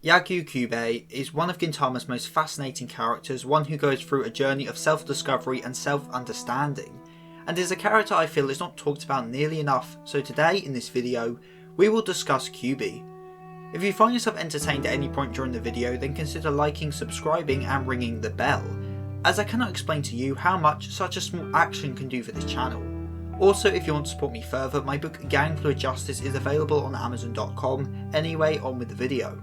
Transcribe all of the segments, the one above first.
Yagyuu Kyuubei is one of Gintama's most fascinating characters, one who goes through a journey of self-discovery and self-understanding, and is a character I feel is not talked about nearly enough, so today in this video, we will discuss Kyubei. If you find yourself entertained at any point during the video, then consider liking, subscribing and ringing the bell, as I cannot explain to you how much such a small action can do for this channel. Also, if you want to support me further, my book Gang Fluid Justice is available on Amazon.com. Anyway, on with the video.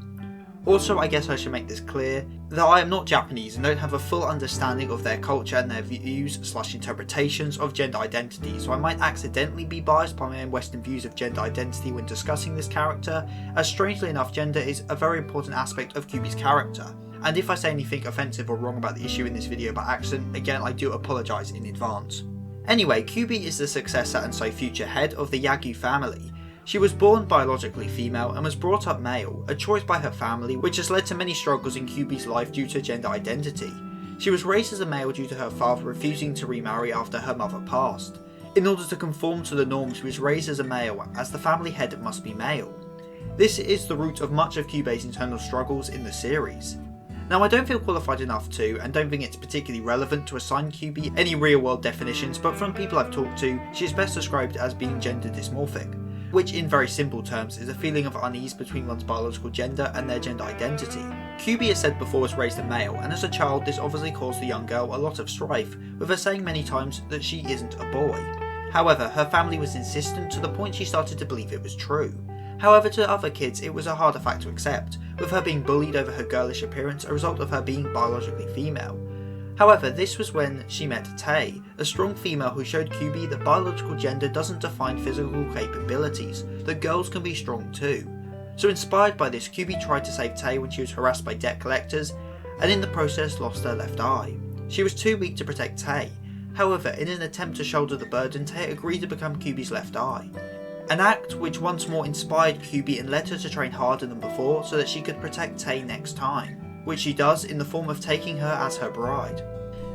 Also, I guess I should make this clear that I am not Japanese and don't have a full understanding of their culture and their views/interpretations of gender identity, so I might accidentally be biased by my own Western views of gender identity when discussing this character, as strangely enough gender is a very important aspect of Kyubei's character. And if I say anything offensive or wrong about the issue in this video by accident, again I do apologise in advance. Anyway, Kyubei is the successor and so future head of the Yagyuu family. She was born biologically female and was brought up male, a choice by her family which has led to many struggles in Kyubei's life due to gender identity. She was raised as a male due to her father refusing to remarry after her mother passed. In order to conform to the norm, she was raised as a male, as the family head must be male. This is the root of much of Kyubei's internal struggles in the series. Now, I don't feel qualified enough to, and don't think it's particularly relevant to assign Kyubei any real world definitions, but from people I've talked to, she is best described as being gender dysmorphic, which in very simple terms is a feeling of unease between one's biological gender and their gender identity. Kyubei, as said before, was raised a male, and as a child this obviously caused the young girl a lot of strife, with her saying many times that she isn't a boy. However, her family was insistent to the point she started to believe it was true. However, to other kids it was a harder fact to accept, with her being bullied over her girlish appearance, a result of her being biologically female. However, this was when she met Tae, a strong female who showed Kyubei that biological gender doesn't define physical capabilities, that girls can be strong too. So inspired by this, Kyubei tried to save Tae when she was harassed by debt collectors, and in the process lost her left eye. She was too weak to protect Tae. However, in an attempt to shoulder the burden, Tae agreed to become Kyubei's left eye. An act which once more inspired Kyubei and led her to train harder than before so that she could protect Tae next time, which she does in the form of taking her as her bride.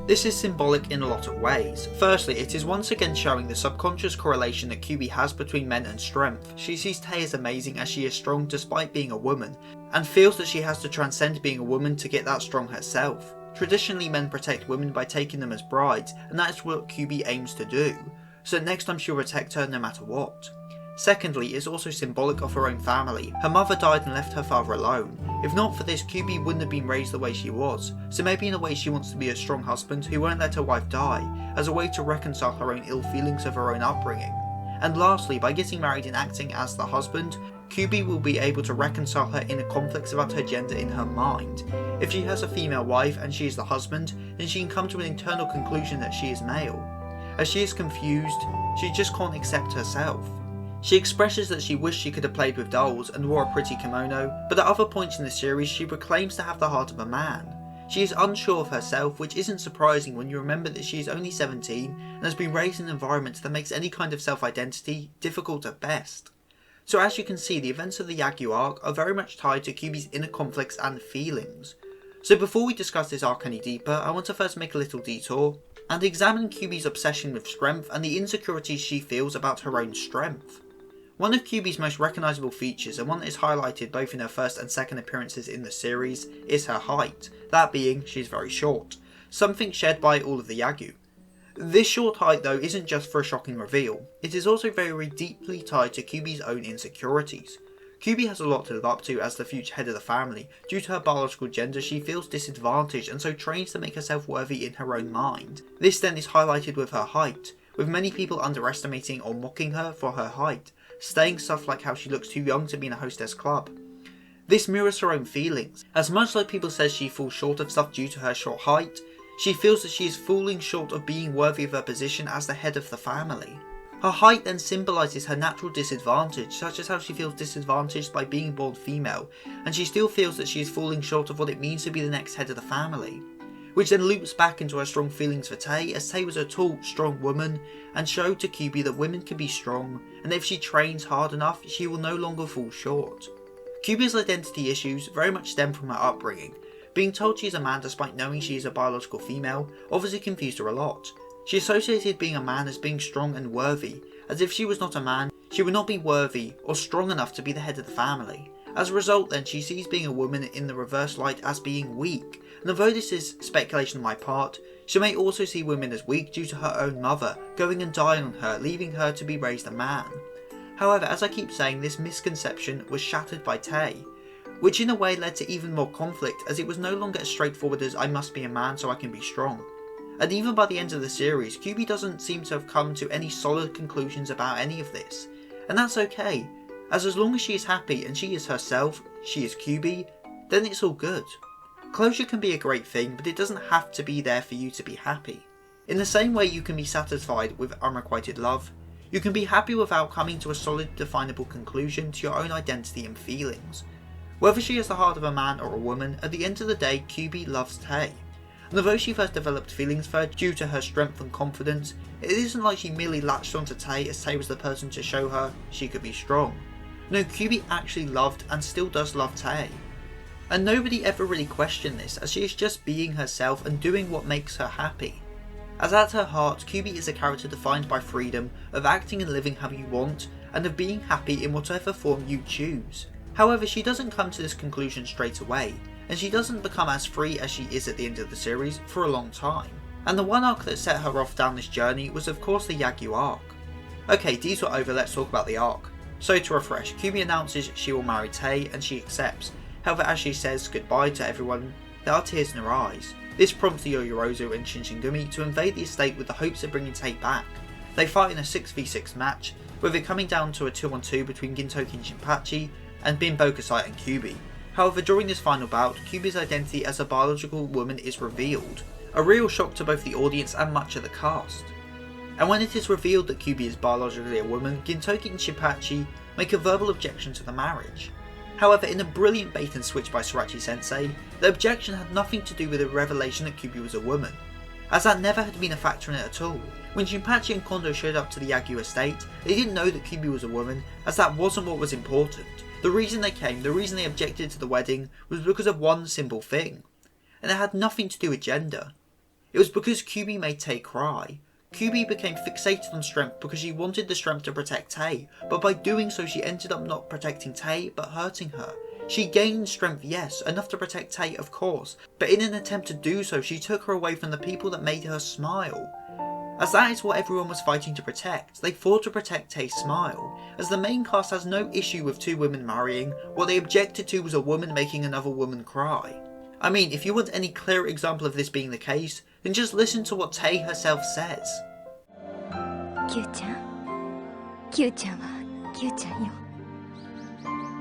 This is symbolic in a lot of ways. Firstly, it is once again showing the subconscious correlation that Kyubei has between men and strength. She sees Tae as amazing as she is strong despite being a woman, and feels that she has to transcend being a woman to get that strong herself. Traditionally, men protect women by taking them as brides, and that is what Kyubei aims to do, so that next time she'll protect her no matter what. Secondly, it's also symbolic of her own family. Her mother died and left her father alone. If not for this, Kyubei wouldn't have been raised the way she was, so maybe in a way she wants to be a strong husband who won't let her wife die, as a way to reconcile her own ill feelings of her own upbringing. And lastly, by getting married and acting as the husband, Kyubei will be able to reconcile her inner conflicts about her gender in her mind. If she has a female wife and she is the husband, then she can come to an internal conclusion that she is male. As she is confused, she just can't accept herself. She expresses that she wished she could have played with dolls and wore a pretty kimono, but at other points in the series she proclaims to have the heart of a man. She is unsure of herself, which isn't surprising when you remember that she is only 17 and has been raised in an environment that makes any kind of self-identity difficult at best. So as you can see, the events of the Yagyu Arc are very much tied to Kyubei's inner conflicts and feelings. So before we discuss this arc any deeper, I want to first make a little detour and examine Kyubei's obsession with strength and the insecurities she feels about her own strength. One of Kyubei's most recognisable features, and one that is highlighted both in her first and second appearances in the series, is her height, that being she is very short, something shared by all of the Yagyuu. This short height though isn't just for a shocking reveal, it is also very deeply tied to Kyubei's own insecurities. Kyubei has a lot to live up to as the future head of the family. Due to her biological gender, she feels disadvantaged and so trains to make herself worthy in her own mind. This then is highlighted with her height, with many people underestimating or mocking her for her height, saying stuff like how she looks too young to be in a hostess club. This mirrors her own feelings. As much like people say she falls short of stuff due to her short height, she feels that she is falling short of being worthy of her position as the head of the family. Her height then symbolises her natural disadvantage, such as how she feels disadvantaged by being born female, and she still feels that she is falling short of what it means to be the next head of the family. Which then loops back into her strong feelings for Tae, as Tae was a tall, strong woman, and showed to Kyubei that women can be strong, and if she trains hard enough, she will no longer fall short. Kyubei's identity issues very much stem from her upbringing. Being told she is a man despite knowing she is a biological female obviously confused her a lot. She associated being a man as being strong and worthy, as if she was not a man, she would not be worthy or strong enough to be the head of the family. As a result then, she sees being a woman in the reverse light as being weak, and although this is speculation on my part, she may also see women as weak due to her own mother going and dying on her, leaving her to be raised a man. However, as I keep saying, this misconception was shattered by Tay, which in a way led to even more conflict, as it was no longer as straightforward as I must be a man so I can be strong. And even by the end of the series, Kyubei doesn't seem to have come to any solid conclusions about any of this, and that's okay, as long as she is happy and she is herself, she is Kyubei, then it's all good. Closure can be a great thing, but it doesn't have to be there for you to be happy. In the same way you can be satisfied with unrequited love, you can be happy without coming to a solid definable conclusion to your own identity and feelings. Whether she has the heart of a man or a woman, at the end of the day Kyubei loves Tay. And although she first developed feelings for her due to her strength and confidence, it isn't like she merely latched onto Tay as Tay was the person to show her she could be strong. No, Kyubei actually loved and still does love Tay. And nobody ever really questioned this, as she is just being herself and doing what makes her happy. As at her heart, Kyubei is a character defined by freedom, of acting and living how you want, and of being happy in whatever form you choose. However, she doesn't come to this conclusion straight away, and she doesn't become as free as she is at the end of the series for a long time. And the one arc that set her off down this journey was of course the Yagyu Arc. Okay, these were over, let's talk about the arc. So to refresh, Kyubei announces she will marry Tay and she accepts. However, as she says goodbye to everyone, there are tears in her eyes. This prompts the Yorozu and Shinsengumi to invade the estate with the hopes of bringing Tay back. They fight in a 6v6 match, with it coming down to a 2-on-2 between Gintoki and Shinpachi, and Bin Bokusai and Kyubei. However, during this final bout, Kyubei's identity as a biological woman is revealed, a real shock to both the audience and much of the cast. And when it is revealed that Kyubei is biologically a woman, Gintoki and Shinpachi make a verbal objection to the marriage. However, in a brilliant bait and switch by Sorachi Sensei, the objection had nothing to do with the revelation that Kyubei was a woman, as that never had been a factor in it at all. When Shinpachi and Kondo showed up to the Yagyuu estate, they didn't know that Kyubei was a woman, as that wasn't what was important. The reason they came, the reason they objected to the wedding, was because of one simple thing, and it had nothing to do with gender. It was because Kyubei made Tay cry. Kyubei became fixated on strength because she wanted the strength to protect Tay, but by doing so she ended up not protecting Tay, but hurting her. She gained strength, yes, enough to protect Tay of course, but in an attempt to do so she took her away from the people that made her smile. As that is what everyone was fighting to protect. They fought to protect Tay's smile. As the main cast has no issue with two women marrying, what they objected to was a woman making another woman cry. I mean, if you want any clear example of this being the case, then just listen to what Tay herself says. Kyuu-chan? Kyuu-chan は Kyuu-chan よ。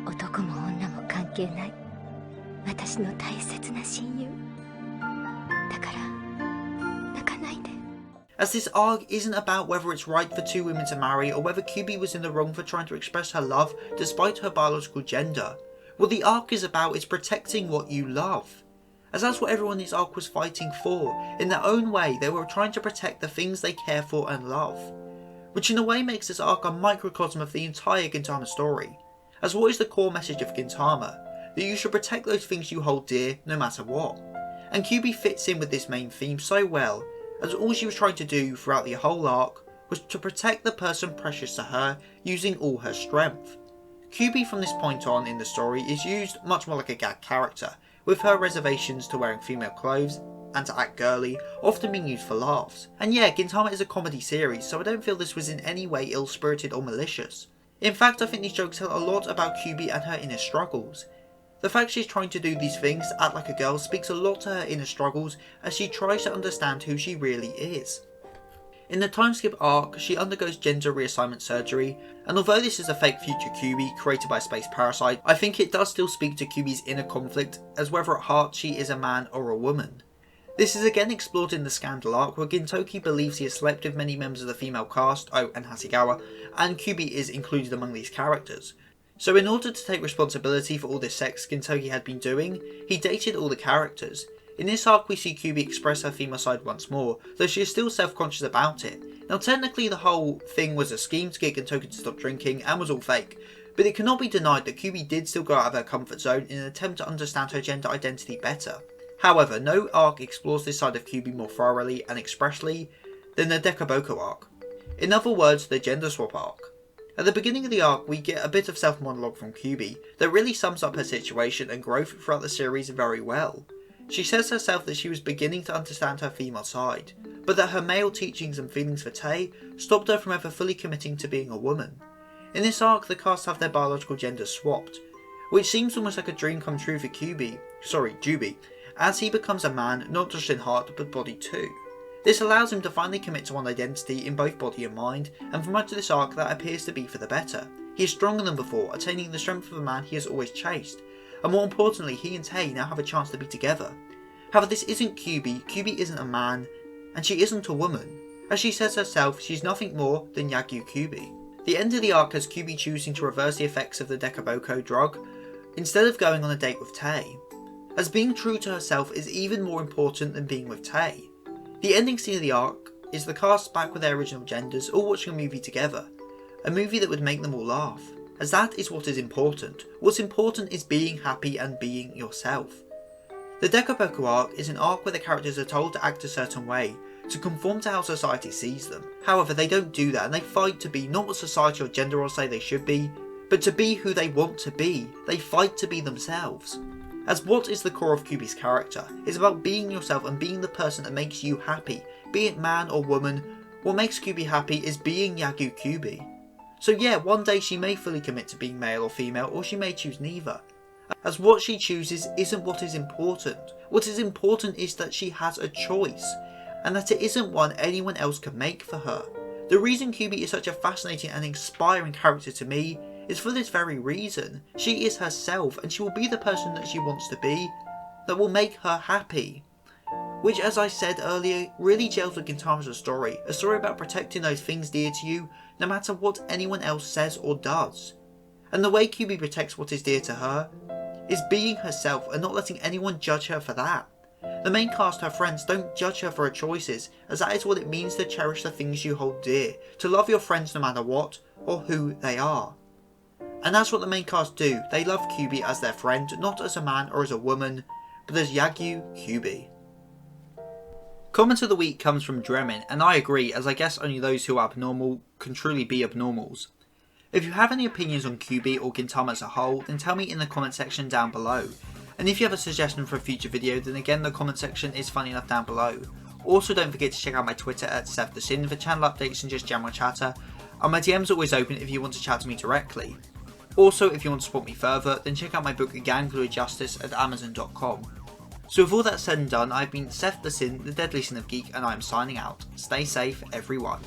男も女も関係ない。私の大切な親友。だから、泣かないで。As this arc isn't about whether it's right for two women to marry or whether Kyubei was in the wrong for trying to express her love despite her biological gender. What the arc is about is protecting what you love. As that's what everyone in this arc was fighting for. In their own way, they were trying to protect the things they care for and love. Which in a way makes this arc a microcosm of the entire Gintama story. As what is the core message of Gintama? That you should protect those things you hold dear no matter what. And Kyubei fits in with this main theme so well, as all she was trying to do throughout the whole arc was to protect the person precious to her using all her strength. Kyubei from this point on in the story is used much more like a gag character, with her reservations to wearing female clothes and to act girly often being used for laughs. And yeah, Gintama is a comedy series, so I don't feel this was in any way ill-spirited or malicious. In fact, I think these jokes tell a lot about Kyubei and her inner struggles. The fact she's trying to do these things to act like a girl speaks a lot to her inner struggles as she tries to understand who she really is. In the time skip arc, she undergoes gender reassignment surgery, and although this is a fake future Kyubei created by a space parasite, I think it does still speak to Kyubei's inner conflict as whether at heart she is a man or a woman. This is again explored in the Scandal arc, where Gintoki believes he has slept with many members of the female cast, and Hasegawa, and Kyubei is included among these characters. So in order to take responsibility for all this sex Gintoki had been doing, he dated all the characters. In this arc we see Kyubei express her female side once more, though she is still self-conscious about it. Now technically the whole thing was a scheme to get Gintoki to stop drinking and was all fake, but it cannot be denied that Kyubei did still go out of her comfort zone in an attempt to understand her gender identity better. However, no arc explores this side of Kyubei more thoroughly and expressly than the Dekaboko arc. In other words, the gender swap arc. At the beginning of the arc, we get a bit of self-monologue from Kyubei that really sums up her situation and growth throughout the series very well. She says herself that she was beginning to understand her female side, but that her male teachings and feelings for Tae stopped her from ever fully committing to being a woman. In this arc, the cast have their biological genders swapped, which seems almost like a dream come true for Kyubei, as he becomes a man not just in heart but body too. This allows him to finally commit to one identity in both body and mind, and for much of this arc that appears to be for the better. He is stronger than before, attaining the strength of a man he has always chased, and more importantly, he and Tae now have a chance to be together. However, this isn't Kyubei. Kyubei isn't a man, and she isn't a woman. As she says herself, she's nothing more than Yagyuu Kyuubei. The end of the arc has Kyubei choosing to reverse the effects of the Dekaboko drug, instead of going on a date with Tae, as being true to herself is even more important than being with Tae. The ending scene of the arc is the cast back with their original genders, all watching a movie together, a movie that would make them all laugh, as that is what is important. What's important is being happy and being yourself. The Dekaboko arc is an arc where the characters are told to act a certain way, to conform to how society sees them. However, they don't do that, and they fight to be not what society or gender will say they should be, but to be who they want to be. They fight to be themselves. As what is the core of Kyubei's character is about being yourself and being the person that makes you happy, be it man or woman. What makes Kyubei happy is being Yagyuu Kyuubei. So yeah, one day she may fully commit to being male or female, or she may choose neither. As what she chooses isn't what is important. What is important is that she has a choice, and that it isn't one anyone else can make for her. The reason Kyubei is such a fascinating and inspiring character to me is for this very reason. She is herself, and she will be the person that she wants to be, that will make her happy. Which, as I said earlier, really gels with Gintama's story, a story about protecting those things dear to you, no matter what anyone else says or does. And the way Kyubei protects what is dear to her is being herself and not letting anyone judge her for that. The main cast, her friends, don't judge her for her choices, as that is what it means to cherish the things you hold dear, to love your friends no matter what, or who they are. And that's what the main cast do. They love Kyubei as their friend, not as a man or as a woman, but as Yagyuu Kyuubei. Comment of the week comes from Dremin, and I agree, as I guess only those who are abnormal can truly be abnormals. If you have any opinions on Kyubei or Gintama as a whole, then tell me in the comment section down below. And if you have a suggestion for a future video, then again the comment section is funny enough down below. Also, don't forget to check out my Twitter at SethTheSin for channel updates and just general chatter, and my DM's always open if you want to chat to me directly. Also, if you want to support me further, then check out my book Gang Fluid Justice at Amazon.com. So with all that said and done, I've been Seth the Sin, the Deadly Sin of Geek, and I'm signing out. Stay safe, everyone.